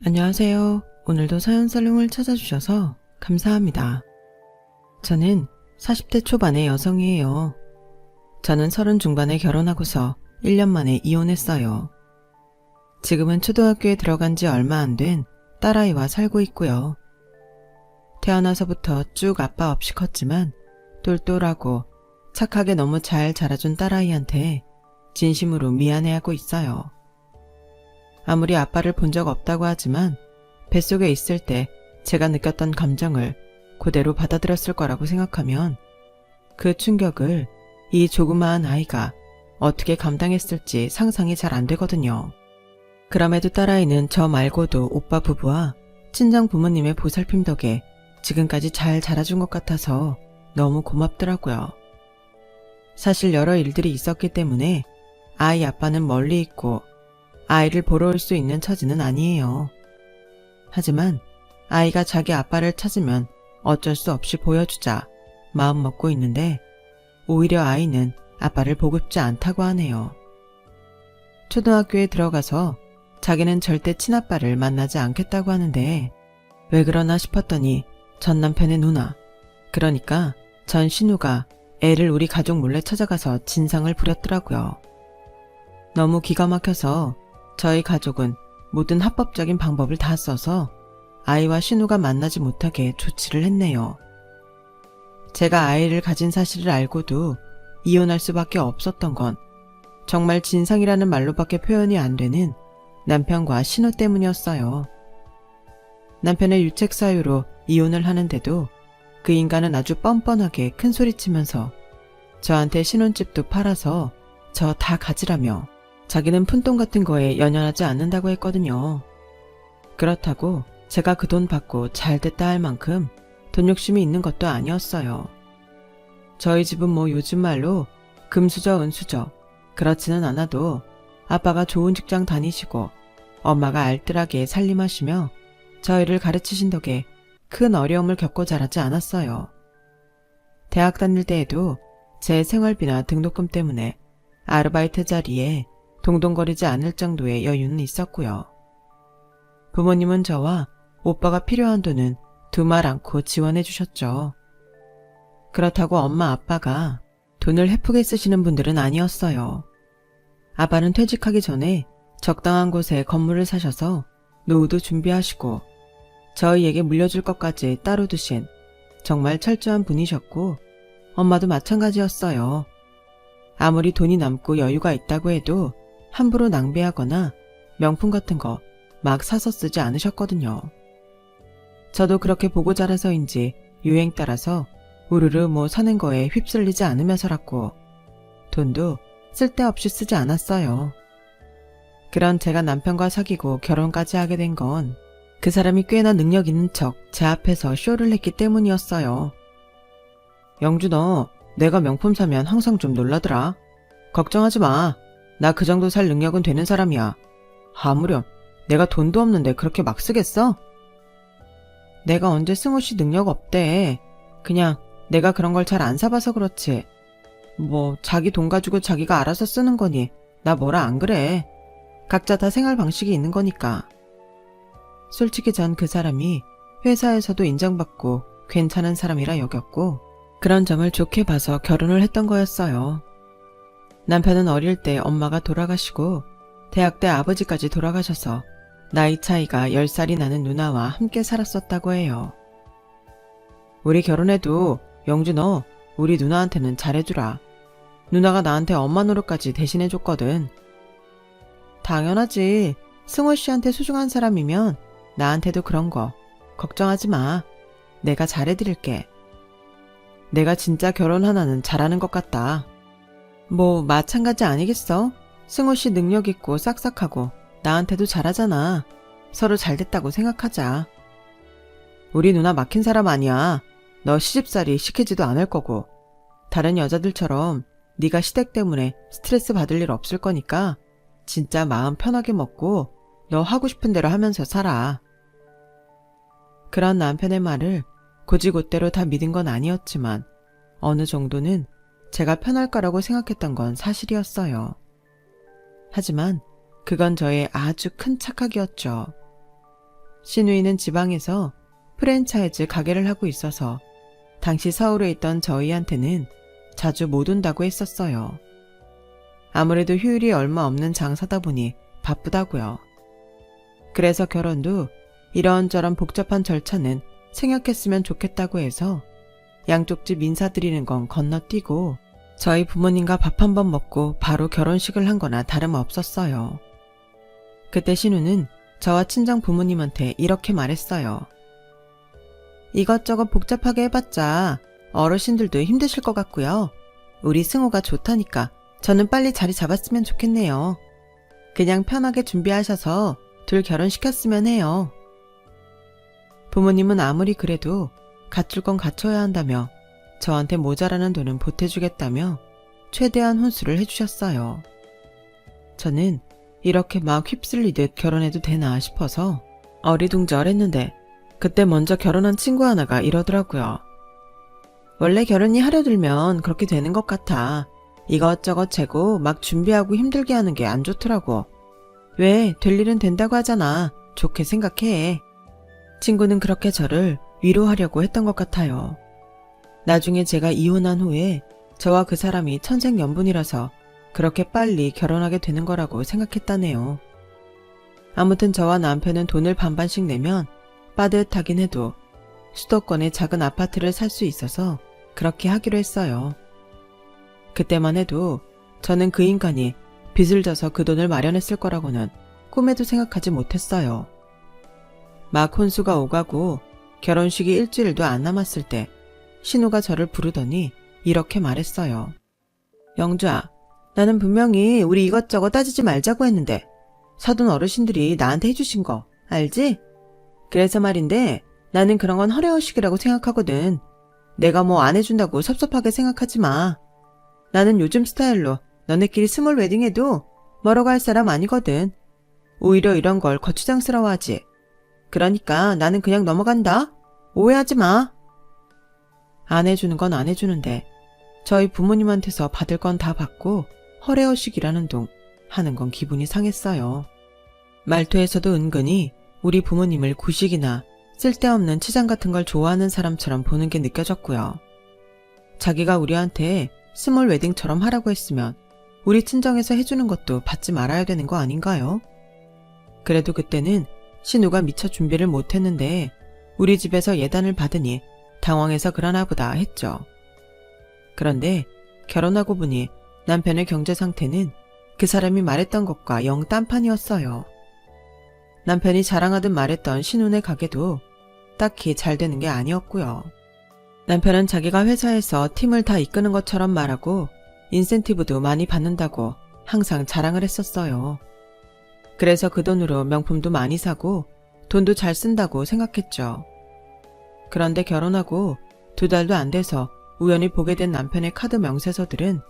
안녕하세요. 오늘도 사연살롱을 찾아주셔서 감사합니다. 저는 40대 초반의 여성이에요. 저는 30 중반에 결혼하고서 1년 만에 이혼했어요. 지금은 초등학교에 들어간 지 얼마 안 된 딸아이와 살고 있고요. 태어나서부터 쭉 아빠 없이 컸지만 똘똘하고 착하게 너무 잘 자라준 딸아이한테 진심으로 미안해하고 있어요. 아무리 아빠를 본 적 없다고 하지만 뱃속에 있을 때 제가 느꼈던 감정을 그대로 받아들였을 거라고 생각하면 그 충격을 이 조그마한 아이가 어떻게 감당했을지 상상이 잘 안 되거든요. 그럼에도 딸아이는 저 말고도 오빠 부부와 친정 부모님의 보살핌 덕에 지금까지 잘 자라준 것 같아서 너무 고맙더라고요. 사실 여러 일들이 있었기 때문에 아이 아빠는 멀리 있고 아이를 보러 올 수 있는 처지는 아니에요. 하지만 아이가 자기 아빠를 찾으면 어쩔 수 없이 보여주자 마음 먹고 있는데 오히려 아이는 아빠를 보고 싶지 않다고 하네요. 초등학교에 들어가서 자기는 절대 친아빠를 만나지 않겠다고 하는데 왜 그러나 싶었더니 전 남편의 누나, 그러니까 전 신우가 애를 우리 가족 몰래 찾아가서 진상을 부렸더라고요. 너무 기가 막혀서 저희 가족은 모든 합법적인 방법을 다 써서 아이와 신우가 만나지 못하게 조치를 했네요. 제가 아이를 가진 사실을 알고도 이혼할 수밖에 없었던 건 정말 진상이라는 말로밖에 표현이 안 되는 남편과 신우 때문이었어요. 남편의 유책 사유로 이혼을 하는데도 그 인간은 아주 뻔뻔하게 큰소리치면서 저한테 신혼집도 팔아서 저 다 가지라며 자기는 푼돈 같은 거에 연연하지 않는다고 했거든요. 그렇다고 제가 그 돈 받고 잘 됐다 할 만큼 돈 욕심이 있는 것도 아니었어요. 저희 집은 뭐 요즘 말로 금수저 은수저 그렇지는 않아도 아빠가 좋은 직장 다니시고 엄마가 알뜰하게 살림하시며 저희를 가르치신 덕에 큰 어려움을 겪고 자라지 않았어요. 대학 다닐 때에도 제 생활비나 등록금 때문에 아르바이트 자리에 동동거리지 않을 정도의 여유는 있었고요. 부모님은 저와 오빠가 필요한 돈은 두말 않고 지원해 주셨죠. 그렇다고 엄마 아빠가 돈을 헤프게 쓰시는 분들은 아니었어요. 아빠는 퇴직하기 전에 적당한 곳에 건물을 사셔서 노후도 준비하시고 저희에게 물려줄 것까지 따로 두신 정말 철저한 분이셨고 엄마도 마찬가지였어요. 아무리 돈이 남고 여유가 있다고 해도 함부로 낭비하거나 명품 같은 거 막 사서 쓰지 않으셨거든요. 저도 그렇게 보고 자라서인지 유행 따라서 우르르 뭐 사는 거에 휩쓸리지 않으며 살았고 돈도 쓸데없이 쓰지 않았어요. 그런 제가 남편과 사귀고 결혼까지 하게 된 건 그 사람이 꽤나 능력 있는 척 제 앞에서 쇼를 했기 때문이었어요. 영주 너 내가 명품 사면 항상 좀 놀라더라. 걱정하지 마. 나 그 정도 살 능력은 되는 사람이야. 아무렴 내가 돈도 없는데 그렇게 막 쓰겠어? 내가 언제 승우씨 능력 없대. 그냥 내가 그런 걸 잘 안 사봐서 그렇지. 뭐 자기 돈 가지고 자기가 알아서 쓰는 거니 나 뭐라 안 그래. 각자 다 생활 방식이 있는 거니까. 솔직히 전 그 사람이 회사에서도 인정받고 괜찮은 사람이라 여겼고 그런 점을 좋게 봐서 결혼을 했던 거였어요. 남편은 어릴 때 엄마가 돌아가시고 대학 때 아버지까지 돌아가셔서 나이 차이가 10살이 나는 누나와 함께 살았었다고 해요. 우리 결혼해도 영주 너 우리 누나한테는 잘해주라. 누나가 나한테 엄마 노릇까지 대신해줬거든. 당연하지. 승호 씨한테 소중한 사람이면 나한테도 그런 거 걱정하지 마. 내가 잘해드릴게. 내가 진짜 결혼 하나는 잘하는 것 같다. 뭐 마찬가지 아니겠어? 승호 씨 능력 있고 싹싹하고 나한테도 잘하잖아. 서로 잘됐다고 생각하자. 우리 누나 막힌 사람 아니야. 너 시집살이 시키지도 않을 거고 다른 여자들처럼 네가 시댁 때문에 스트레스 받을 일 없을 거니까 진짜 마음 편하게 먹고 너 하고 싶은 대로 하면서 살아. 그런 남편의 말을 곧이곧대로 다 믿은 건 아니었지만 어느 정도는 제가 편할 거라고 생각했던 건 사실이었어요. 하지만 그건 저의 아주 큰 착각이었죠. 신우이는 지방에서 프랜차이즈 가게를 하고 있어서 당시 서울에 있던 저희한테는 자주 못 온다고 했었어요. 아무래도 휴일이 얼마 없는 장사다 보니 바쁘다고요. 그래서 결혼도 이런저런 복잡한 절차는 생략했으면 좋겠다고 해서 양쪽 집 인사드리는 건 건너뛰고 저희 부모님과 밥 한 번 먹고 바로 결혼식을 한 거나 다름없었어요. 그때 신우는 저와 친정 부모님한테 이렇게 말했어요. 이것저것 복잡하게 해봤자 어르신들도 힘드실 것 같고요. 우리 승호가 좋다니까 저는 빨리 자리 잡았으면 좋겠네요. 그냥 편하게 준비하셔서 둘 결혼시켰으면 해요. 부모님은 아무리 그래도 갖출 건 갖춰야 한다며 저한테 모자라는 돈은 보태주겠다며 최대한 혼수를 해주셨어요. 저는 이렇게 막 휩쓸리듯 결혼해도 되나 싶어서 어리둥절했는데 그때 먼저 결혼한 친구 하나가 이러더라고요. 원래 결혼이 하려 들면 그렇게 되는 것 같아. 이것저것 재고 막 준비하고 힘들게 하는 게 안 좋더라고. 왜 될 일은 된다고 하잖아. 좋게 생각해. 친구는 그렇게 저를 위로하려고 했던 것 같아요. 나중에 제가 이혼한 후에 저와 그 사람이 천생연분이라서 그렇게 빨리 결혼하게 되는 거라고 생각했다네요. 아무튼 저와 남편은 돈을 반반씩 내면 빠듯하긴 해도 수도권의 작은 아파트를 살 수 있어서 그렇게 하기로 했어요. 그때만 해도 저는 그 인간이 빚을 져서 그 돈을 마련했을 거라고는 꿈에도 생각하지 못했어요. 막 혼수가 오가고 결혼식이 일주일도 안 남았을 때 신우가 저를 부르더니 이렇게 말했어요. 영주야, 나는 분명히 우리 이것저것 따지지 말자고 했는데 사돈 어르신들이 나한테 해주신 거 알지? 그래서 말인데 나는 그런 건 허례허식이라고 생각하거든. 내가 뭐 안 해준다고 섭섭하게 생각하지 마. 나는 요즘 스타일로 너네끼리 스몰 웨딩해도 멀어 갈 사람 아니거든. 오히려 이런 걸 거추장스러워하지. 그러니까 나는 그냥 넘어간다. 오해하지 마. 안 해주는 건 안 해주는데 저희 부모님한테서 받을 건 다 받고 허례허식이라는 둥 하는 건 기분이 상했어요. 말투에서도 은근히 우리 부모님을 구식이나 쓸데없는 치장 같은 걸 좋아하는 사람처럼 보는 게 느껴졌고요. 자기가 우리한테 스몰 웨딩처럼 하라고 했으면 우리 친정에서 해주는 것도 받지 말아야 되는 거 아닌가요? 그래도 그때는 신우가 미처 준비를 못했는데 우리 집에서 예단을 받으니 당황해서 그러나 보다 했죠. 그런데 결혼하고 보니 남편의 경제 상태는 그 사람이 말했던 것과 영 딴판이었어요. 남편이 자랑하듯 말했던 신혼의 가게도 딱히 잘 되는 게 아니었고요. 남편은 자기가 회사에서 팀을 다 이끄는 것처럼 말하고 인센티브도 많이 받는다고 항상 자랑을 했었어요. 그래서 그 돈으로 명품도 많이 사고 돈도 잘 쓴다고 생각했죠. 그런데 결혼하고 2달도 안 돼서 우연히 보게 된 남편의 카드 명세서들은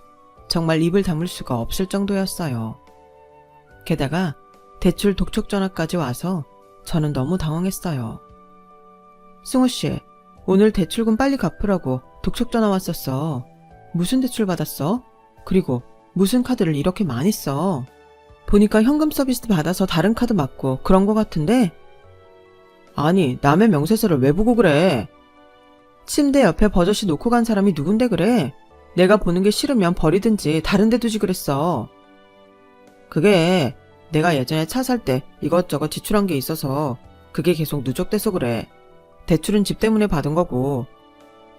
정말 입을 다물 수가 없을 정도였어요. 게다가 대출 독촉 전화까지 와서 저는 너무 당황했어요. 승우씨, 오늘 대출금 빨리 갚으라고 독촉 전화 왔었어. 무슨 대출 받았어? 그리고 무슨 카드를 이렇게 많이 써? 보니까 현금 서비스 받아서 다른 카드 맞고 그런 거 같은데? 아니, 남의 명세서를 왜 보고 그래? 침대 옆에 버젓이 놓고 간 사람이 누군데 그래? 내가 보는 게 싫으면 버리든지 다른 데 두지 그랬어. 그게 내가 예전에 차 살 때 이것저것 지출한 게 있어서 그게 계속 누적돼서 그래. 대출은 집 때문에 받은 거고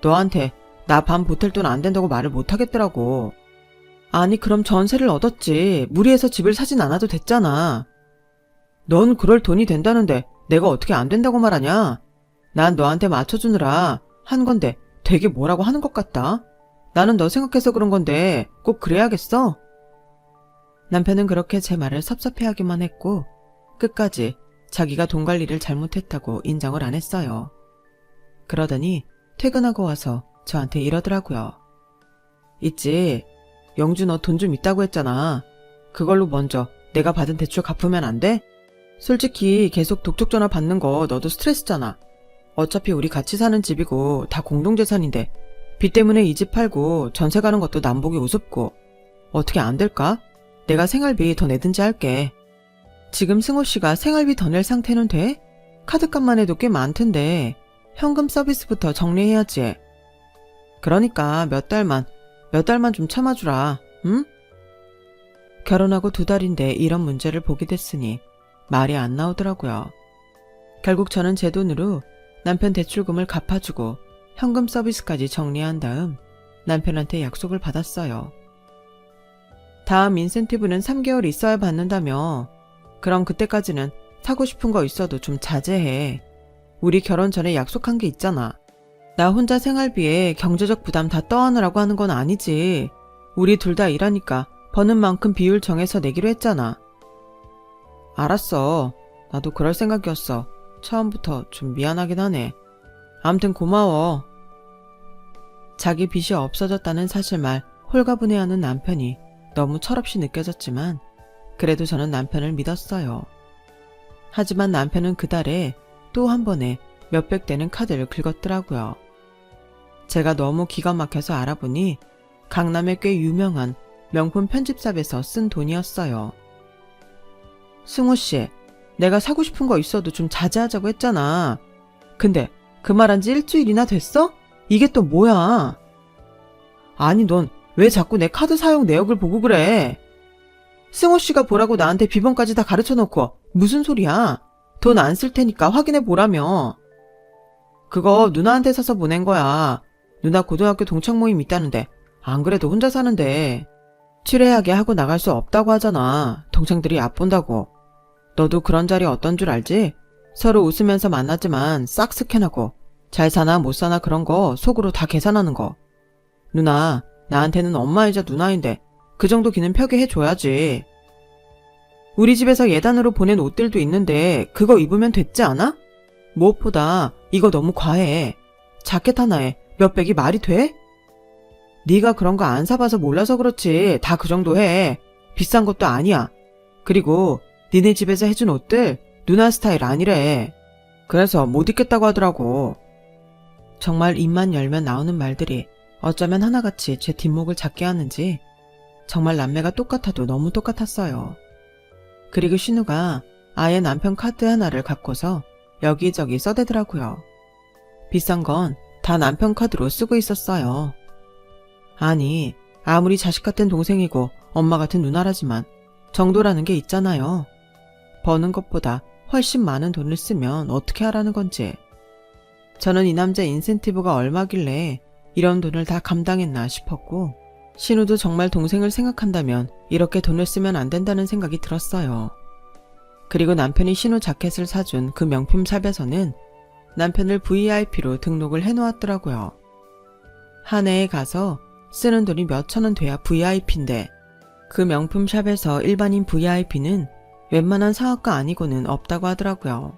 너한테 나 반 보탤 돈 안 된다고 말을 못 하겠더라고. 아니 그럼 전세를 얻었지. 무리해서 집을 사진 않아도 됐잖아. 넌 그럴 돈이 된다는데 내가 어떻게 안 된다고 말하냐? 난 너한테 맞춰주느라 한 건데 되게 뭐라고 하는 것 같다. 나는 너 생각해서 그런 건데 꼭 그래야겠어? 남편은 그렇게 제 말을 섭섭해하기만 했고 끝까지 자기가 돈 관리를 잘못했다고 인정을 안 했어요. 그러더니 퇴근하고 와서 저한테 이러더라고요. 있지, 영주 너 돈 좀 있다고 했잖아. 그걸로 먼저 내가 받은 대출 갚으면 안 돼? 솔직히 계속 독촉 전화 받는 거 너도 스트레스잖아. 어차피 우리 같이 사는 집이고 다 공동재산인데 빚 때문에 이 집 팔고 전세 가는 것도 남보기 우습고 어떻게 안 될까? 내가 생활비 더 내든지 할게. 지금 승호 씨가 생활비 더 낼 상태는 돼? 카드값만 해도 꽤 많던데 현금 서비스부터 정리해야지. 그러니까 몇 달만 좀 참아주라, 응? 결혼하고 2달인데 이런 문제를 보게 됐으니 말이 안 나오더라고요. 결국 저는 제 돈으로 남편 대출금을 갚아주고 현금 서비스까지 정리한 다음 남편한테 약속을 받았어요. 다음 인센티브는 3개월 있어야 받는다며. 그럼 그때까지는 사고 싶은 거 있어도 좀 자제해. 우리 결혼 전에 약속한 게 있잖아. 나 혼자 생활비에 경제적 부담 다 떠안으라고 하는 건 아니지. 우리 둘 다 일하니까 버는 만큼 비율 정해서 내기로 했잖아. 알았어. 나도 그럴 생각이었어. 처음부터 좀 미안하긴 하네. 암튼 고마워. 자기 빚이 없어졌다는 사실만 홀가분해하는 남편이 너무 철없이 느껴졌지만 그래도 저는 남편을 믿었어요. 하지만 남편은 그달에 또 한 번에 몇백 되는 카드를 긁었더라고요. 제가 너무 기가 막혀서 알아보니 강남의 꽤 유명한 명품 편집샵에서 쓴 돈이었어요. 승우씨, 내가 사고 싶은 거 있어도 좀 자제하자고 했잖아. 근데 그 말한 지 일주일이나 됐어? 이게 또 뭐야? 아니 넌 왜 자꾸 내 카드 사용 내역을 보고 그래? 승우씨가 보라고 나한테 비번까지 다 가르쳐놓고 무슨 소리야? 돈 안 쓸 테니까 확인해 보라며. 그거 누나한테 사서 보낸 거야. 누나 고등학교 동창 모임 있다는데 안 그래도 혼자 사는데 취례하게 하고 나갈 수 없다고 하잖아. 동창들이 얕본다고. 너도 그런 자리 어떤 줄 알지? 서로 웃으면서 만났지만 싹 스캔하고 잘 사나 못 사나 그런 거 속으로 다 계산하는 거. 누나, 나한테는 엄마이자 누나인데 그 정도 기는 표기해줘야지. 우리 집에서 예단으로 보낸 옷들도 있는데 그거 입으면 됐지 않아? 무엇보다 이거 너무 과해. 자켓 하나에 몇백이 말이 돼? 네가 그런 거 안 사봐서 몰라서 그렇지. 다 그 정도 해. 비싼 것도 아니야. 그리고 니네 집에서 해준 옷들 누나 스타일 아니래. 그래서 못 입겠다고 하더라고. 정말 입만 열면 나오는 말들이 어쩌면 하나같이 제 뒷목을 잡게 하는지 정말 남매가 똑같아도 너무 똑같았어요. 그리고 신우가 아예 남편 카드 하나를 갖고서 여기저기 써대더라고요. 비싼 건 다 남편 카드로 쓰고 있었어요. 아니, 아무리 자식 같은 동생이고 엄마 같은 누나라지만 정도라는 게 있잖아요. 버는 것보다 훨씬 많은 돈을 쓰면 어떻게 하라는 건지. 저는 이 남자 인센티브가 얼마길래 이런 돈을 다 감당했나 싶었고 신우도 정말 동생을 생각한다면 이렇게 돈을 쓰면 안 된다는 생각이 들었어요. 그리고 남편이 신우 자켓을 사준 그 명품 샵에서는 남편을 VIP로 등록을 해놓았더라고요. 한 해에 가서 쓰는 돈이 몇천 원 돼야 VIP인데 그 명품 샵에서 일반인 VIP는 웬만한 사업가 아니고는 없다고 하더라고요.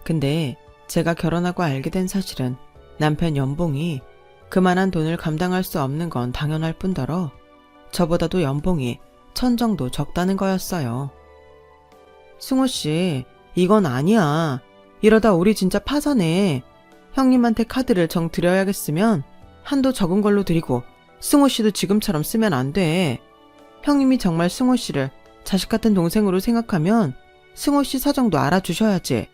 근데 제가 결혼하고 알게 된 사실은 남편 연봉이 그만한 돈을 감당할 수 없는 건 당연할 뿐더러 저보다도 연봉이 1000 정도 적다는 거였어요. 승우씨, 이건 아니야. 이러다 우리 진짜 파산해. 형님한테 카드를 정 드려야겠으면 한도 적은 걸로 드리고 승우씨도 지금처럼 쓰면 안 돼. 형님이 정말 승우씨를 자식 같은 동생으로 생각하면 승우씨 사정도 알아주셔야지.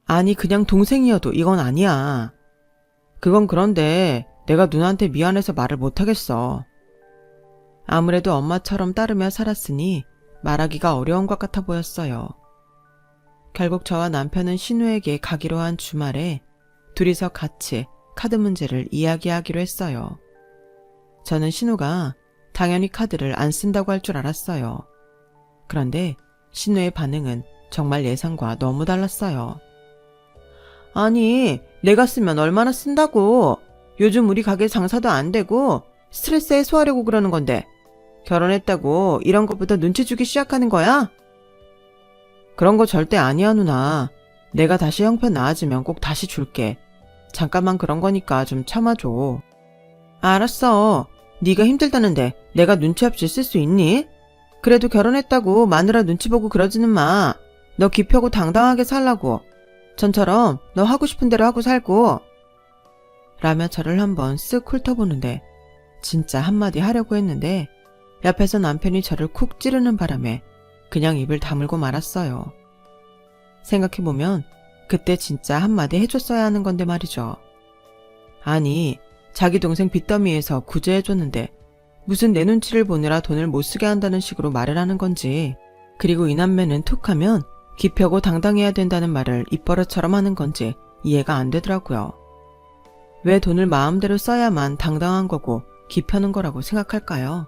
아니 그냥 동생이어도 이건 아니야. 그건 그런데 내가 누나한테 미안해서 말을 못하겠어. 아무래도 엄마처럼 따르며 살았으니 말하기가 어려운 것 같아 보였어요. 결국 저와 남편은 신우에게 가기로 한 주말에 둘이서 같이 카드 문제를 이야기하기로 했어요. 저는 신우가 당연히 카드를 안 쓴다고 할 줄 알았어요. 그런데 신우의 반응은 정말 예상과 너무 달랐어요. 아니, 내가 쓰면 얼마나 쓴다고. 요즘 우리 가게 장사도 안 되고 스트레스 해소하려고 그러는 건데 결혼했다고 이런 것부터 눈치 주기 시작하는 거야? 그런 거 절대 아니야 누나. 내가 다시 형편 나아지면 꼭 다시 줄게. 잠깐만 그런 거니까 좀 참아줘. 알았어. 네가 힘들다는데 내가 눈치 없이 쓸 수 있니? 그래도 결혼했다고 마누라 눈치 보고 그러지는 마. 너 기펴고 당당하게 살라고. 전처럼 너 하고 싶은 대로 하고 살고. 라며 저를 한번 쓱 훑어보는데 진짜 한마디 하려고 했는데 옆에서 남편이 저를 쿡 찌르는 바람에 그냥 입을 다물고 말았어요. 생각해보면 그때 진짜 한마디 해줬어야 하는 건데 말이죠. 아니, 자기 동생 빚더미에서 구제해줬는데 무슨 내 눈치를 보느라 돈을 못 쓰게 한다는 식으로 말을 하는 건지, 그리고 이 남매는 툭하면 기펴고 당당해야 된다는 말을 입버릇처럼 하는 건지 이해가 안 되더라고요. 왜 돈을 마음대로 써야만 당당한 거고 기펴는 거라고 생각할까요?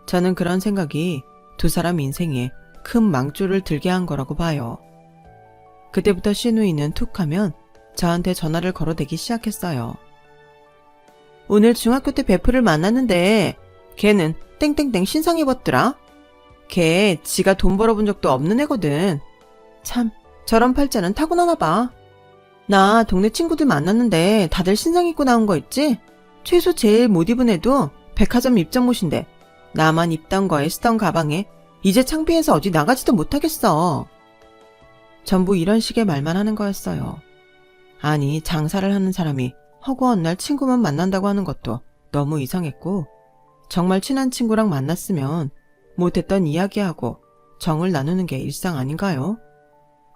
저는 그런 생각이 두 사람 인생에 큰 망조를 들게 한 거라고 봐요. 그때부터 신우이는 툭하면 저한테 전화를 걸어대기 시작했어요. 오늘 중학교 때 베프를 만났는데 걔는 땡땡땡 신상 입었더라. 걔 지가 돈 벌어본 적도 없는 애거든. 참 저런 팔자는 타고나나 봐. 나 동네 친구들 만났는데 다들 신상 입고 나온 거 있지? 최소 제일 못 입은 애도 백화점 입장못인데 나만 입던 거에 쓰던 가방에 이제 창피해서 어디 나가지도 못하겠어. 전부 이런 식의 말만 하는 거였어요. 아니, 장사를 하는 사람이 허구한 날 친구만 만난다고 하는 것도 너무 이상했고, 정말 친한 친구랑 만났으면 못했던 이야기하고 정을 나누는 게 일상 아닌가요?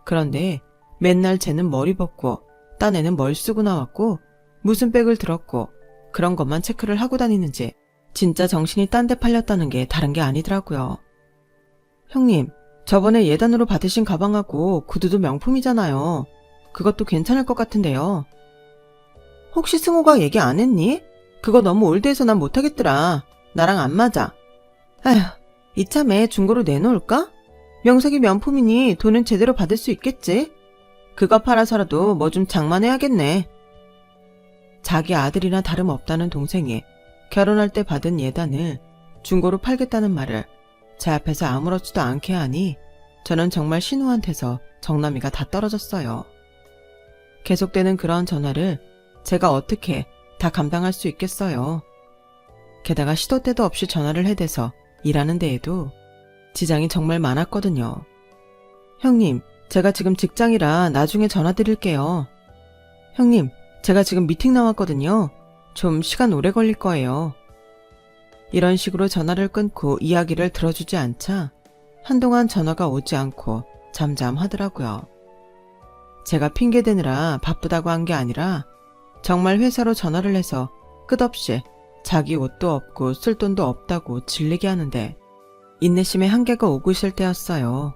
그런데 맨날 쟤는 머리 벗고 딴 애는 뭘 쓰고 나왔고 무슨 백을 들었고 그런 것만 체크를 하고 다니는지 진짜 정신이 딴 데 팔렸다는 게 다른 게 아니더라고요. 형님, 저번에 예단으로 받으신 가방하고 구두도 명품이잖아요. 그것도 괜찮을 것 같은데요. 혹시 승호가 얘기 안 했니? 그거 너무 올드해서 난 못하겠더라. 나랑 안 맞아. 아휴, 이참에 중고로 내놓을까? 명색이 명품이니 돈은 제대로 받을 수 있겠지? 그거 팔아서라도 뭐 좀 장만해야겠네. 자기 아들이나 다름없다는 동생이 결혼할 때 받은 예단을 중고로 팔겠다는 말을 제 앞에서 아무렇지도 않게 하니 저는 정말 신우한테서 정남이가 다 떨어졌어요. 계속되는 그런 전화를 제가 어떻게 다 감당할 수 있겠어요. 게다가 시도 때도 없이 전화를 해대서 일하는 데에도 지장이 정말 많았거든요. 형님, 제가 지금 직장이라 나중에 전화 드릴게요. 형님, 제가 지금 미팅 나왔거든요. 좀 시간 오래 걸릴 거예요. 이런 식으로 전화를 끊고 이야기를 들어주지 않자 한동안 전화가 오지 않고 잠잠하더라고요. 제가 핑계대느라 바쁘다고 한 게 아니라 정말 회사로 전화를 해서 끝없이 자기 옷도 없고 쓸 돈도 없다고 질리게 하는데 인내심의 한계가 오고 있을 때였어요.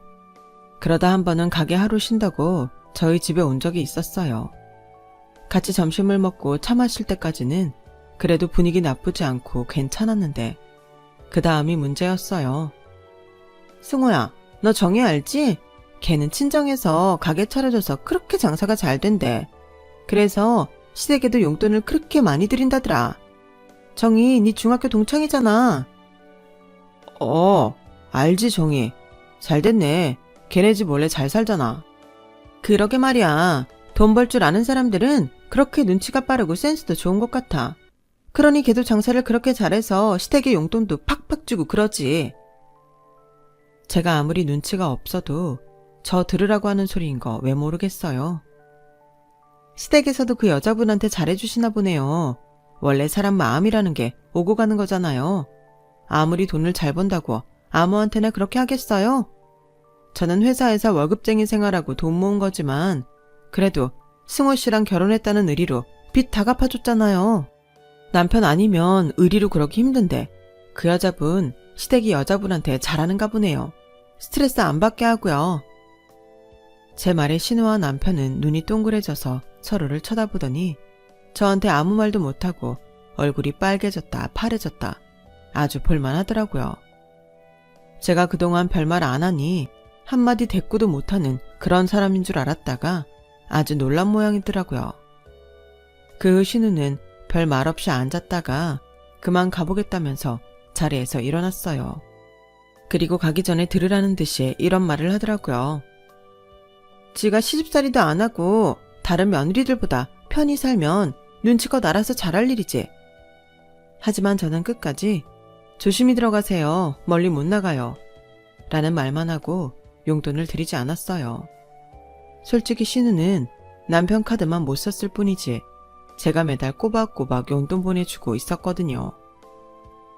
그러다 한 번은 가게 하루 쉰다고 저희 집에 온 적이 있었어요. 같이 점심을 먹고 차 마실 때까지는 그래도 분위기 나쁘지 않고 괜찮았는데 그 다음이 문제였어요. 승호야, 너 정희 알지? 걔는 친정에서 가게 차려줘서 그렇게 장사가 잘 된대. 그래서 시댁에도 용돈을 그렇게 많이 드린다더라. 정희, 네 중학교 동창이잖아. 알지 정희. 잘 됐네. 걔네 집 원래 잘 살잖아. 그러게 말이야. 돈 벌 줄 아는 사람들은 그렇게 눈치가 빠르고 센스도 좋은 것 같아. 그러니 걔도 장사를 그렇게 잘해서 시댁에 용돈도 팍팍 주고 그러지. 제가 아무리 눈치가 없어도 저 들으라고 하는 소리인 거 왜 모르겠어요. 시댁에서도 그 여자분한테 잘해주시나 보네요. 원래 사람 마음이라는 게 오고 가는 거잖아요. 아무리 돈을 잘 번다고 아무한테나 그렇게 하겠어요? 저는 회사에서 월급쟁이 생활하고 돈 모은 거지만 그래도 승호 씨랑 결혼했다는 의리로 빚 다 갚아줬잖아요. 남편 아니면 의리로 그러기 힘든데 그 여자분 시댁이 여자분한테 잘하는가 보네요. 스트레스 안 받게 하고요. 제 말에 신우와 남편은 눈이 동그래져서 서로를 쳐다보더니 저한테 아무 말도 못하고 얼굴이 빨개졌다 파래졌다 아주 볼만하더라고요. 제가 그동안 별말 안 하니 한마디 대꾸도 못하는 그런 사람인 줄 알았다가 아주 놀란 모양이더라고요. 그 후 신우는 별 말 없이 앉았다가 그만 가보겠다면서 자리에서 일어났어요. 그리고 가기 전에 들으라는 듯이 이런 말을 하더라고요. 지가 시집살이도 안 하고 다른 며느리들보다 편히 살면 눈치껏 알아서 잘할 일이지. 하지만 저는 끝까지 조심히 들어가세요. 멀리 못 나가요. 라는 말만 하고 용돈을 드리지 않았어요. 솔직히 신우는 남편 카드만 못 썼을 뿐이지 제가 매달 꼬박꼬박 용돈 보내주고 있었거든요.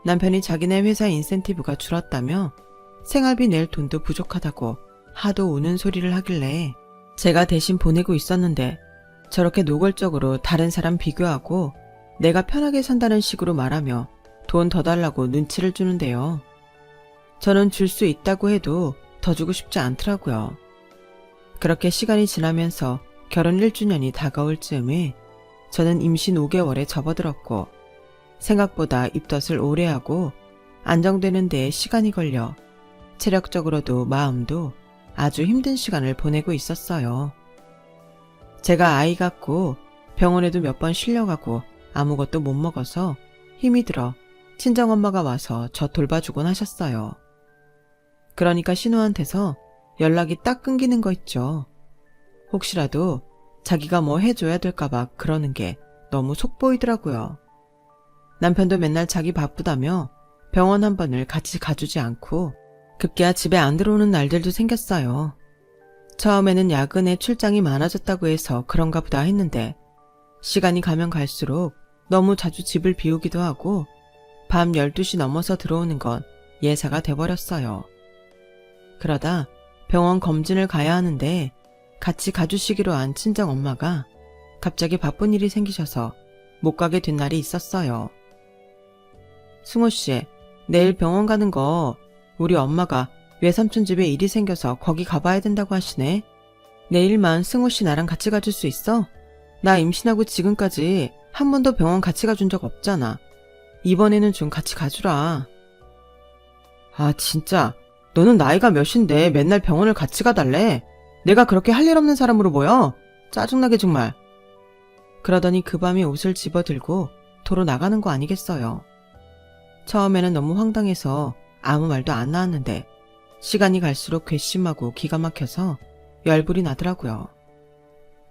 남편이 자기네 회사 인센티브가 줄었다며 생활비 낼 돈도 부족하다고 하도 우는 소리를 하길래 제가 대신 보내고 있었는데 저렇게 노골적으로 다른 사람 비교하고 내가 편하게 산다는 식으로 말하며 돈 더 달라고 눈치를 주는데요. 저는 줄 수 있다고 해도 더 주고 싶지 않더라고요. 그렇게 시간이 지나면서 결혼 1주년이 다가올 즈음에 저는 임신 5개월에 접어들었고 생각보다 입덧을 오래 하고 안정되는 데에 시간이 걸려 체력적으로도 마음도 아주 힘든 시간을 보내고 있었어요. 제가 아이 갖고 병원에도 몇 번 실려가고 아무것도 못 먹어서 힘이 들어 친정엄마가 와서 저 돌봐주곤 하셨어요. 그러니까 신우한테서 연락이 딱 끊기는 거 있죠. 혹시라도 자기가 뭐 해줘야 될까봐 그러는 게 너무 속 보이더라고요. 남편도 맨날 자기 바쁘다며 병원 한 번을 같이 가주지 않고 급기야 집에 안 들어오는 날들도 생겼어요. 처음에는 야근에 출장이 많아졌다고 해서 그런가 보다 했는데 시간이 가면 갈수록 너무 자주 집을 비우기도 하고 밤 12시 넘어서 들어오는 건 예사가 돼버렸어요. 그러다 병원 검진을 가야 하는데 같이 가주시기로 한 친정엄마가 갑자기 바쁜 일이 생기셔서 못 가게 된 날이 있었어요. 승호씨, 내일 병원 가는 거 우리 엄마가 외삼촌 집에 일이 생겨서 거기 가봐야 된다고 하시네. 내일만 승호씨 나랑 같이 가줄 수 있어? 나 임신하고 지금까지 한 번도 병원 같이 가준 적 없잖아. 이번에는 좀 같이 가주라. 아 진짜 너는 나이가 몇인데 맨날 병원을 같이 가달래? 내가 그렇게 할 일 없는 사람으로 보여? 짜증나게 정말. 그러더니 그 밤에 옷을 집어들고 도로 나가는 거 아니겠어요. 처음에는 너무 황당해서 아무 말도 안 나왔는데 시간이 갈수록 괘씸하고 기가 막혀서 열불이 나더라고요.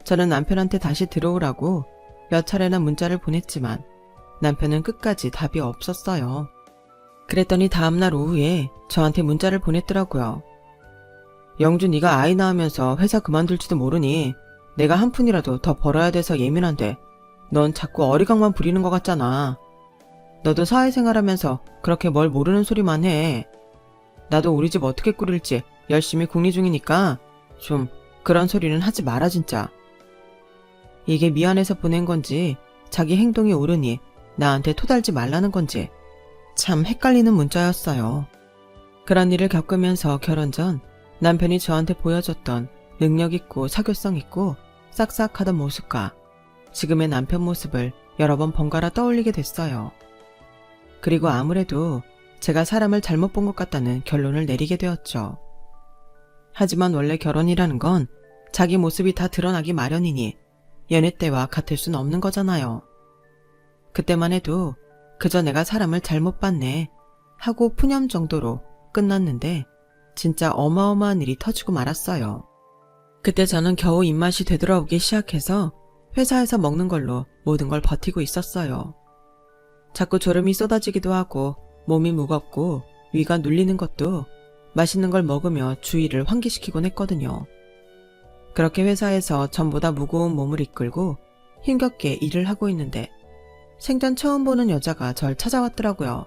저는 남편한테 다시 들어오라고 몇 차례나 문자를 보냈지만 남편은 끝까지 답이 없었어요. 그랬더니 다음날 오후에 저한테 문자를 보냈더라고요. 영주 네가 아이 낳으면서 회사 그만둘지도 모르니 내가 한 푼이라도 더 벌어야 돼서 예민한데 넌 자꾸 어리광만 부리는 것 같잖아. 너도 사회생활하면서 그렇게 뭘 모르는 소리만 해. 나도 우리 집 어떻게 꾸릴지 열심히 궁리 중이니까 좀 그런 소리는 하지 마라 진짜. 이게 미안해서 보낸 건지 자기 행동이 옳으니 나한테 토달지 말라는 건지 참 헷갈리는 문자였어요. 그런 일을 겪으면서 결혼 전 남편이 저한테 보여줬던 능력 있고 사교성 있고 싹싹하던 모습과 지금의 남편 모습을 여러 번 번갈아 떠올리게 됐어요. 그리고 아무래도 제가 사람을 잘못 본 것 같다는 결론을 내리게 되었죠. 하지만 원래 결혼이라는 건 자기 모습이 다 드러나기 마련이니 연애 때와 같을 순 없는 거잖아요. 그때만 해도 그저 내가 사람을 잘못 봤네 하고 푸념 정도로 끝났는데 진짜 어마어마한 일이 터지고 말았어요. 그때 저는 겨우 입맛이 되돌아오기 시작해서 회사에서 먹는 걸로 모든 걸 버티고 있었어요. 자꾸 졸음이 쏟아지기도 하고 몸이 무겁고 위가 눌리는 것도 맛있는 걸 먹으며 주의를 환기시키곤 했거든요. 그렇게 회사에서 전보다 무거운 몸을 이끌고 힘겹게 일을 하고 있는데 생전 처음 보는 여자가 절 찾아왔더라고요.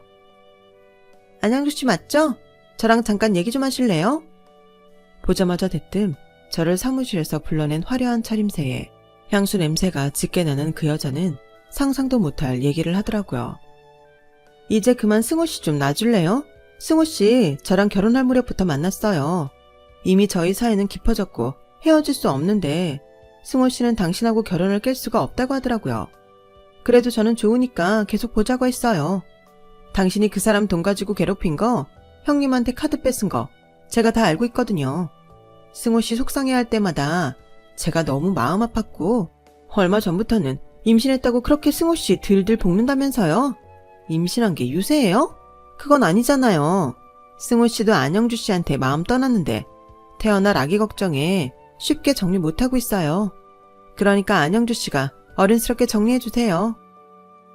안양주 씨 맞죠? 저랑 잠깐 얘기 좀 하실래요? 보자마자 대뜸 저를 사무실에서 불러낸 화려한 차림새에 향수 냄새가 짙게 나는 그 여자는 상상도 못할 얘기를 하더라고요. 이제 그만 승호씨 좀 놔줄래요? 승호씨 저랑 결혼할 무렵부터 만났어요. 이미 저희 사이는 깊어졌고 헤어질 수 없는데 승호씨는 당신하고 결혼을 깰 수가 없다고 하더라고요. 그래도 저는 좋으니까 계속 보자고 했어요. 당신이 그 사람 돈 가지고 괴롭힌 거, 형님한테 카드 뺏은 거 제가 다 알고 있거든요. 승호씨 속상해할 때마다 제가 너무 마음 아팠고 얼마 전부터는 임신했다고 그렇게 승호씨 들들 볶는다면서요? 임신한 게 유세예요? 그건 아니잖아요. 승호씨도 안영주씨한테 마음 떠났는데 태어날 아기 걱정에 쉽게 정리 못하고 있어요. 그러니까 안영주씨가 어른스럽게 정리해주세요.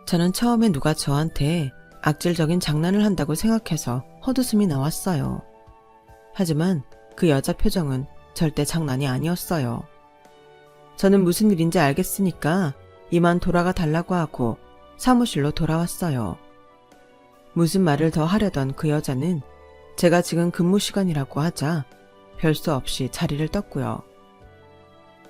저는 처음에 누가 저한테 악질적인 장난을 한다고 생각해서 헛웃음이 나왔어요. 하지만 그 여자 표정은 절대 장난이 아니었어요. 저는 무슨 일인지 알겠으니까 이만 돌아가 달라고 하고 사무실로 돌아왔어요. 무슨 말을 더 하려던 그 여자는 제가 지금 근무 시간이라고 하자 별 수 없이 자리를 떴고요.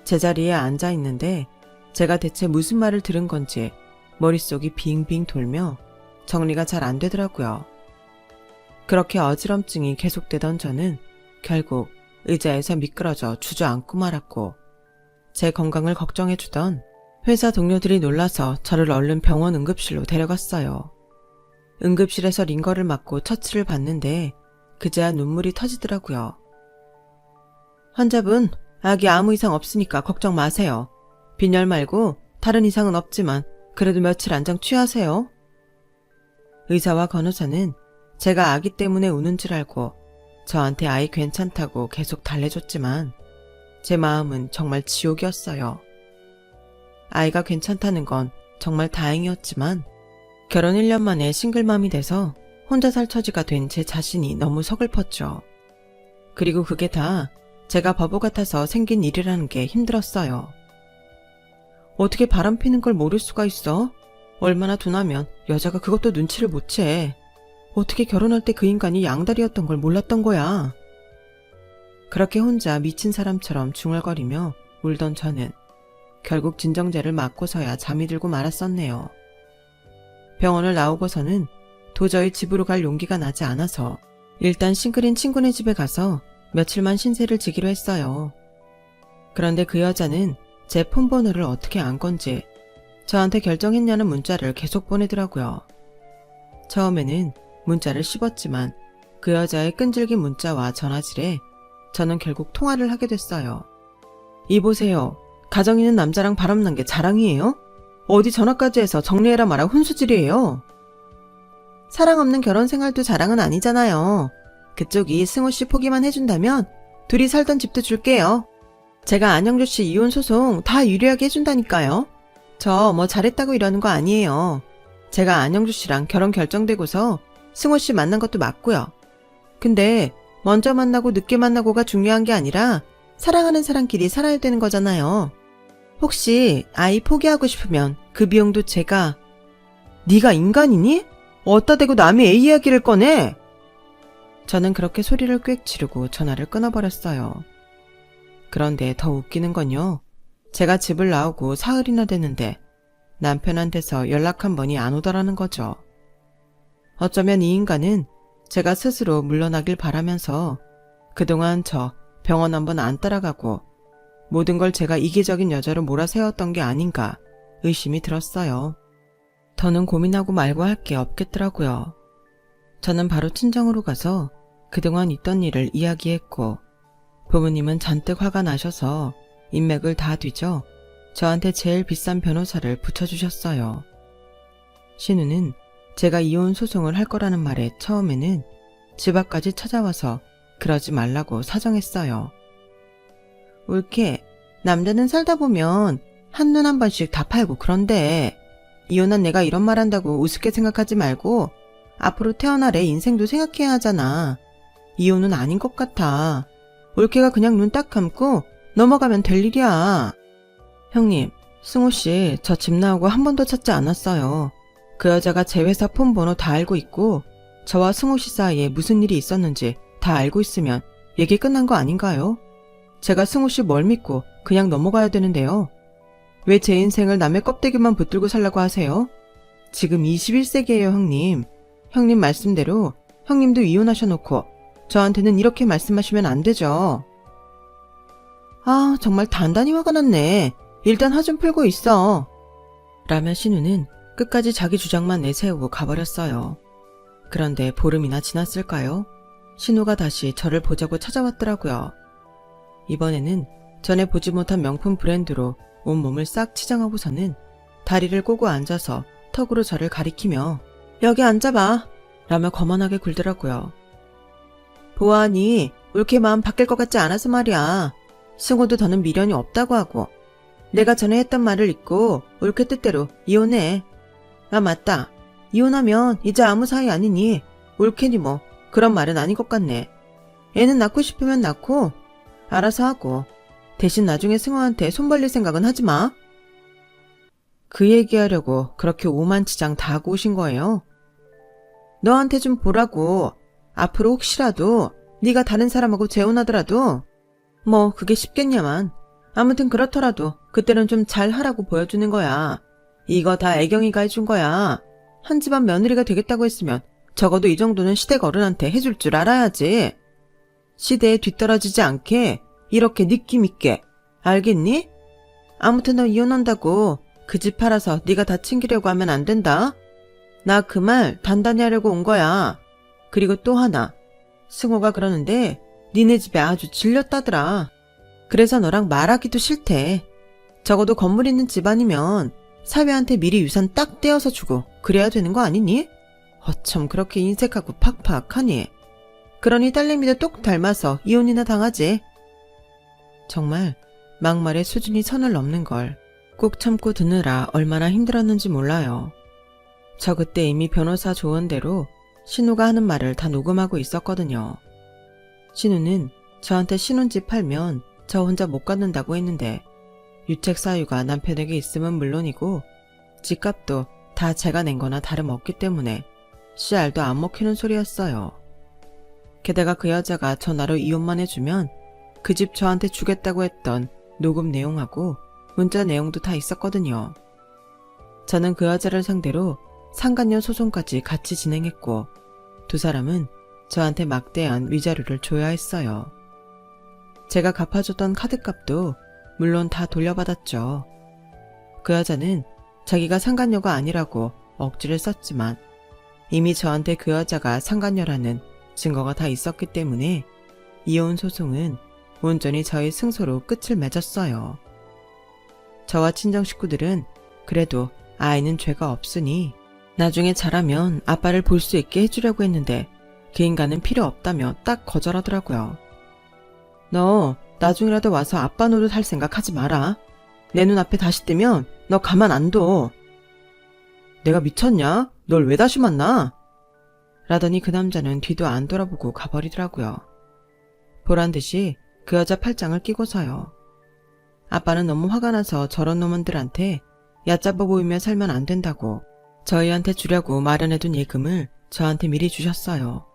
제자리에 앉아 있는데 제가 대체 무슨 말을 들은 건지 머릿속이 빙빙 돌며 정리가 잘 안 되더라고요. 그렇게 어지럼증이 계속되던 저는 결국 의자에서 미끄러져 주저앉고 말았고, 제 건강을 걱정해주던 회사 동료들이 놀라서 저를 얼른 병원 응급실로 데려갔어요. 응급실에서 링거를 맞고 처치를 받는데 그제야 눈물이 터지더라고요. 환자분, 아기 아무 이상 없으니까 걱정 마세요. 빈혈 말고 다른 이상은 없지만 그래도 며칠 안정 취하세요. 의사와 간호사는 제가 아기 때문에 우는 줄 알고 저한테 아이 괜찮다고 계속 달래줬지만 제 마음은 정말 지옥이었어요. 아이가 괜찮다는 건 정말 다행이었지만 결혼 1년 만에 싱글맘이 돼서 혼자 살 처지가 된 제 자신이 너무 서글펐죠. 그리고 그게 다 제가 바보 같아서 생긴 일이라는 게 힘들었어요. 어떻게 바람 피는 걸 모를 수가 있어? 얼마나 둔하면 여자가 그것도 눈치를 못 채. 어떻게 결혼할 때 그 인간이 양다리였던 걸 몰랐던 거야. 그렇게 혼자 미친 사람처럼 중얼거리며 울던 저는 결국 진정제를 맞고서야 잠이 들고 말았었네요. 병원을 나오고서는 도저히 집으로 갈 용기가 나지 않아서 일단 싱글인 친구네 집에 가서 며칠만 신세를 지기로 했어요. 그런데 그 여자는 제 폰번호를 어떻게 안 건지 저한테 결정했냐는 문자를 계속 보내더라고요. 처음에는 문자를 씹었지만 그 여자의 끈질긴 문자와 전화질에 저는 결국 통화를 하게 됐어요. 이보세요. 가정 있는 남자랑 바람난 게 자랑이에요? 어디 전화까지 해서 정리해라 말아 훈수질이에요. 사랑 없는 결혼 생활도 자랑은 아니잖아요. 그쪽이 승우 씨 포기만 해준다면 둘이 살던 집도 줄게요. 제가 안영주 씨 이혼 소송 다 유리하게 해준다니까요. 저 뭐 잘했다고 이러는 거 아니에요. 제가 안영주 씨랑 결혼 결정되고서 승우 씨 만난 것도 맞고요. 근데 먼저 만나고 늦게 만나고가 중요한 게 아니라 사랑하는 사람끼리 살아야 되는 거잖아요. 혹시 아이 포기하고 싶으면 그 비용도 제가. 네가 인간이니? 어디다 대고 남의 애 이야기를 꺼내? 저는 그렇게 소리를 꽥 지르고 전화를 끊어버렸어요. 그런데 더 웃기는 건요. 제가 집을 나오고 사흘이나 됐는데 남편한테서 연락 한 번이 안 오더라는 거죠. 어쩌면 이 인간은 제가 스스로 물러나길 바라면서 그동안 저 병원 한번 안 따라가고 모든 걸 제가 이기적인 여자로 몰아세웠던 게 아닌가 의심이 들었어요. 더는 고민하고 말고 할 게 없겠더라고요. 저는 바로 친정으로 가서 그동안 있던 일을 이야기했고 부모님은 잔뜩 화가 나셔서 인맥을 다 뒤져 저한테 제일 비싼 변호사를 붙여주셨어요. 신우는 제가 이혼 소송을 할 거라는 말에 처음에는 집 앞까지 찾아와서 그러지 말라고 사정했어요. 옳게 남자는 살다 보면 한눈 한 번씩 다 팔고 그런데 이혼한 내가 이런 말 한다고 우습게 생각하지 말고 앞으로 태어날 애 인생도 생각해야 하잖아. 이혼은 아닌 것 같아. 올케가 그냥 눈 딱 감고 넘어가면 될 일이야. 형님, 승우씨 저 집 나오고 한 번도 찾지 않았어요. 그 여자가 제 회사 폰 번호 다 알고 있고 저와 승우씨 사이에 무슨 일이 있었는지 다 알고 있으면 얘기 끝난 거 아닌가요? 제가 승우씨 뭘 믿고 그냥 넘어가야 되는데요. 왜 제 인생을 남의 껍데기만 붙들고 살라고 하세요? 지금 21세기예요, 형님. 형님 말씀대로 형님도 이혼하셔놓고 저한테는 이렇게 말씀하시면 안 되죠. 아, 정말 단단히 화가 났네. 일단 화 좀 풀고 있어. 라며 신우는 끝까지 자기 주장만 내세우고 가버렸어요. 그런데 보름이나 지났을까요? 신우가 다시 저를 보자고 찾아왔더라고요. 이번에는 전에 보지 못한 명품 브랜드로 온몸을 싹 치장하고서는 다리를 꼬고 앉아서 턱으로 저를 가리키며 여기 앉아봐 라며 거만하게 굴더라고요. 보아하니 올케 마음 바뀔 것 같지 않아서 말이야. 승우도 더는 미련이 없다고 하고 내가 전에 했던 말을 잊고 올케 뜻대로 이혼해. 아 맞다. 이혼하면 이제 아무 사이 아니니 올케니 뭐 그런 말은 아닌 것 같네. 애는 낳고 싶으면 낳고 알아서 하고 대신 나중에 승우한테 손 벌릴 생각은 하지 마. 그 얘기하려고 그렇게 오만치장 다 하고 오신 거예요? 너한테 좀 보라고. 앞으로 혹시라도 네가 다른 사람하고 재혼하더라도 뭐 그게 쉽겠냐만 아무튼 그렇더라도 그때는 좀 잘하라고 보여주는 거야. 이거 다 애경이가 해준 거야. 한 집안 며느리가 되겠다고 했으면 적어도 이 정도는 시댁 어른한테 해줄 줄 알아야지. 시대에 뒤떨어지지 않게 이렇게 느낌 있게. 알겠니? 아무튼 너 이혼한다고 그 집 팔아서 네가 다 챙기려고 하면 안 된다. 나 그 말 단단히 하려고 온 거야. 그리고 또 하나. 승호가 그러는데 니네 집에 아주 질렸다더라. 그래서 너랑 말하기도 싫대. 적어도 건물 있는 집안이면 사위한테 미리 유산 딱 떼어서 주고 그래야 되는 거 아니니? 어쩜 그렇게 인색하고 팍팍하니? 그러니 딸내미도 똑 닮아서 이혼이나 당하지. 정말 막말의 수준이 선을 넘는 걸 꾹 참고 듣느라 얼마나 힘들었는지 몰라요. 저 그때 이미 변호사 조언대로 신우가 하는 말을 다 녹음하고 있었거든요. 신우는 저한테 신혼집 팔면 저 혼자 못 갖는다고 했는데 유책 사유가 남편에게 있음은 물론이고 집값도 다 제가 낸 거나 다름없기 때문에 씨알도 안 먹히는 소리였어요. 게다가 그 여자가 전화로 이혼만 해주면 그 집 저한테 주겠다고 했던 녹음 내용하고 문자 내용도 다 있었거든요. 저는 그 여자를 상대로 상간녀 소송까지 같이 진행했고 두 사람은 저한테 막대한 위자료를 줘야 했어요. 제가 갚아줬던 카드값도 물론 다 돌려받았죠. 그 여자는 자기가 상간녀가 아니라고 억지를 썼지만 이미 저한테 그 여자가 상간녀라는 증거가 다 있었기 때문에 이혼 소송은 온전히 저의 승소로 끝을 맺었어요. 저와 친정 식구들은 그래도 아이는 죄가 없으니 나중에 자라면 아빠를 볼 수 있게 해주려고 했는데 그 인간은 필요 없다며 딱 거절하더라고요. 너 나중이라도 와서 아빠 노릇 할 생각 하지 마라. 내 눈앞에 다시 뜨면 너 가만 안 둬. 내가 미쳤냐? 널 왜 다시 만나? 라더니 그 남자는 뒤도 안 돌아보고 가버리더라고요. 보란듯이 그 여자 팔짱을 끼고서요. 아빠는 너무 화가 나서 저런 놈들한테 얕잡아 보이며 살면 안 된다고 저희한테 주려고 마련해둔 예금을 저한테 미리 주셨어요.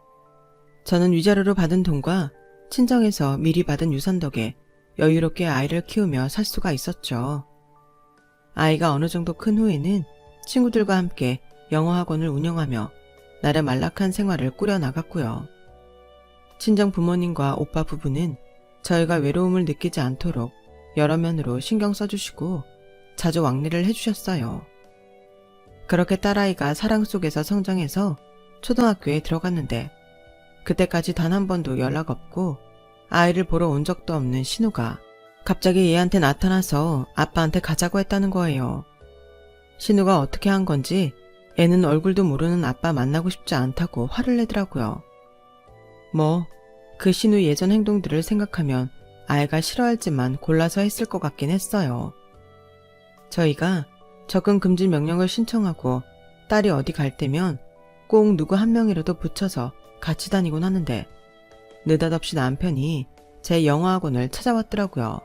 저는 위자료로 받은 돈과 친정에서 미리 받은 유산 덕에 여유롭게 아이를 키우며 살 수가 있었죠. 아이가 어느 정도 큰 후에는 친구들과 함께 영어학원을 운영하며 나름 안락한 생활을 꾸려나갔고요. 친정 부모님과 오빠 부부는 저희가 외로움을 느끼지 않도록 여러 면으로 신경 써주시고 자주 왕래를 해주셨어요. 그렇게 딸아이가 사랑 속에서 성장해서 초등학교에 들어갔는데 그때까지 단 한 번도 연락 없고 아이를 보러 온 적도 없는 신우가 갑자기 얘한테 나타나서 아빠한테 가자고 했다는 거예요. 신우가 어떻게 한 건지 애는 얼굴도 모르는 아빠 만나고 싶지 않다고 화를 내더라고요. 그 신우 예전 행동들을 생각하면 아이가 싫어할지만 골라서 했을 것 같긴 했어요. 저희가 접근 금지 명령을 신청하고 딸이 어디 갈 때면 꼭 누구 한 명이라도 붙여서 같이 다니곤 하는데 느닷없이 남편이 제 영어학원을 찾아왔더라고요.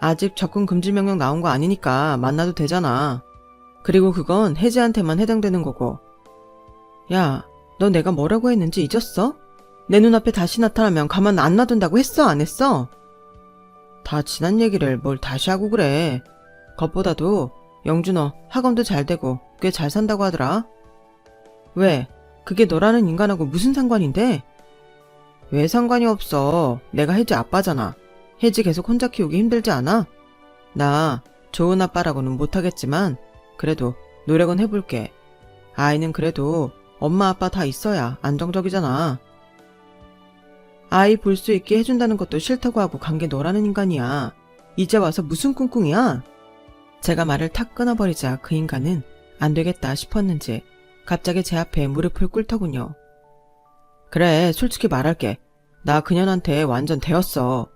아직 접근 금지 명령 나온 거 아니니까 만나도 되잖아. 그리고 그건 혜지한테만 해당되는 거고. 야, 너 내가 뭐라고 했는지 잊었어? 내 눈앞에 다시 나타나면 가만 안 놔둔다고 했어, 안 했어? 다 지난 얘기를 뭘 다시 하고 그래. 겉보다도 영주 너 학원도 잘 되고 꽤 잘 산다고 하더라. 왜? 그게 너라는 인간하고 무슨 상관인데? 왜 상관이 없어. 내가 혜지 아빠잖아. 혜지 계속 혼자 키우기 힘들지 않아? 나 좋은 아빠라고는 못하겠지만 그래도 노력은 해볼게. 아이는 그래도 엄마 아빠 다 있어야 안정적이잖아. 아이 볼 수 있게 해준다는 것도 싫다고 하고 간 게 너라는 인간이야. 이제 와서 무슨 꿍꿍이야? 제가 말을 탁 끊어버리자 그 인간은 안 되겠다 싶었는지 갑자기 제 앞에 무릎을 꿇더군요. 그래, 솔직히 말할게. 나 그년한테 완전 대었어.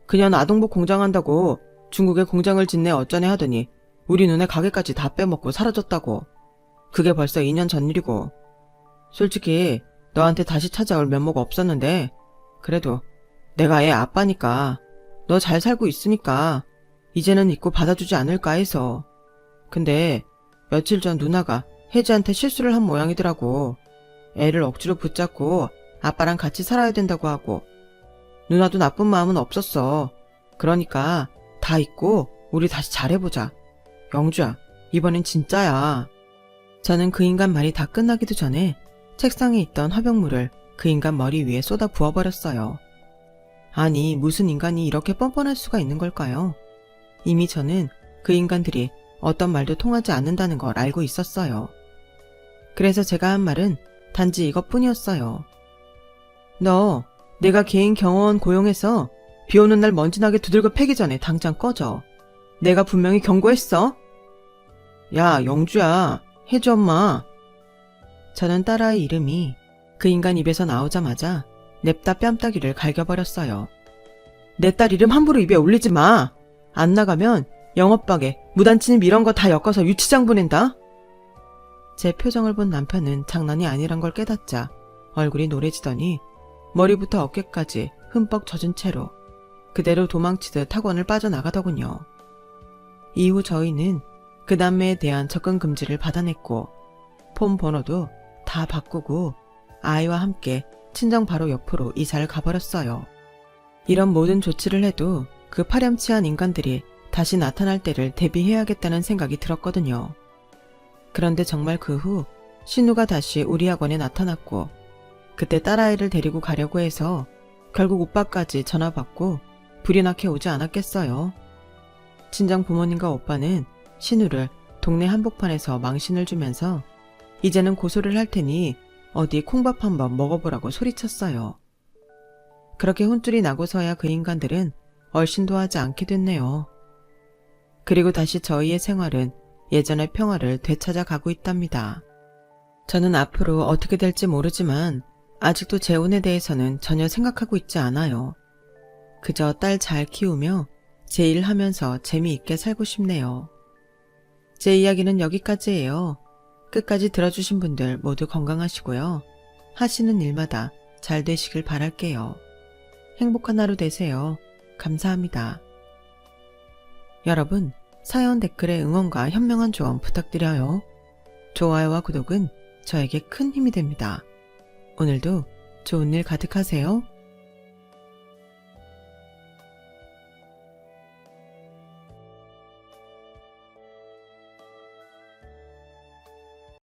그년 아동복 공장한다고 중국에 공장을 짓네 어쩌네 하더니 우리 눈에 가게까지 다 빼먹고 사라졌다고. 그게 벌써 2년 전 일이고. 솔직히 너한테 다시 찾아올 면모가 없었는데 그래도 내가 애 아빠니까 너 잘 살고 있으니까 이제는 잊고 받아주지 않을까 해서. 근데 며칠 전 누나가 혜지한테 실수를 한 모양이더라고. 애를 억지로 붙잡고 아빠랑 같이 살아야 된다고 하고. 누나도 나쁜 마음은 없었어. 그러니까 다 잊고 우리 다시 잘해보자. 영주야, 이번엔 진짜야. 저는 그 인간 말이 다 끝나기도 전에 책상에 있던 화병물을 그 인간 머리 위에 쏟아 부어버렸어요. 아니, 무슨 인간이 이렇게 뻔뻔할 수가 있는 걸까요? 이미 저는 그 인간들이 어떤 말도 통하지 않는다는 걸 알고 있었어요. 그래서 제가 한 말은 단지 이것뿐이었어요. 너, 내가 개인 경호원 고용해서 비 오는 날 먼지나게 두들겨 패기 전에 당장 꺼져. 내가 분명히 경고했어. 야, 영주야, 해줘 엄마. 저는 딸아이 이름이 그 인간 입에서 나오자마자 냅다 뺨따기를 갈겨버렸어요. 내 딸 이름 함부로 입에 올리지 마. 안 나가면 영업박에 무단침입 이런 거 다 엮어서 유치장 보낸다. 제 표정을 본 남편은 장난이 아니란 걸 깨닫자 얼굴이 노래지더니 머리부터 어깨까지 흠뻑 젖은 채로 그대로 도망치듯 학원을 빠져나가더군요. 이후 저희는 그 남매에 대한 접근 금지를 받아냈고 폰 번호도 다 바꾸고 아이와 함께 친정 바로 옆으로 이사를 가버렸어요. 이런 모든 조치를 해도 그 파렴치한 인간들이 다시 나타날 때를 대비해야겠다는 생각이 들었거든요. 그런데 정말 그 후 신우가 다시 우리 학원에 나타났고 그때 딸아이를 데리고 가려고 해서 결국 오빠까지 전화받고 불이 나게 오지 않았겠어요. 친정 부모님과 오빠는 신우를 동네 한복판에서 망신을 주면서 이제는 고소를 할 테니 어디 콩밥 한번 먹어보라고 소리쳤어요. 그렇게 혼쭐이 나고서야 그 인간들은 얼씬도 하지 않게 됐네요. 그리고 다시 저희의 생활은 예전의 평화를 되찾아 가고 있답니다. 저는 앞으로 어떻게 될지 모르지만 아직도 재혼에 대해서는 전혀 생각하고 있지 않아요. 그저 딸 잘 키우며 제 일 하면서 재미있게 살고 싶네요. 제 이야기는 여기까지예요. 끝까지 들어주신 분들 모두 건강하시고요. 하시는 일마다 잘 되시길 바랄게요. 행복한 하루 되세요. 감사합니다. 여러분, 사연 댓글에 응원과 현명한 조언 부탁드려요. 좋아요와 구독은 저에게 큰 힘이 됩니다. 오늘도 좋은 일 가득하세요.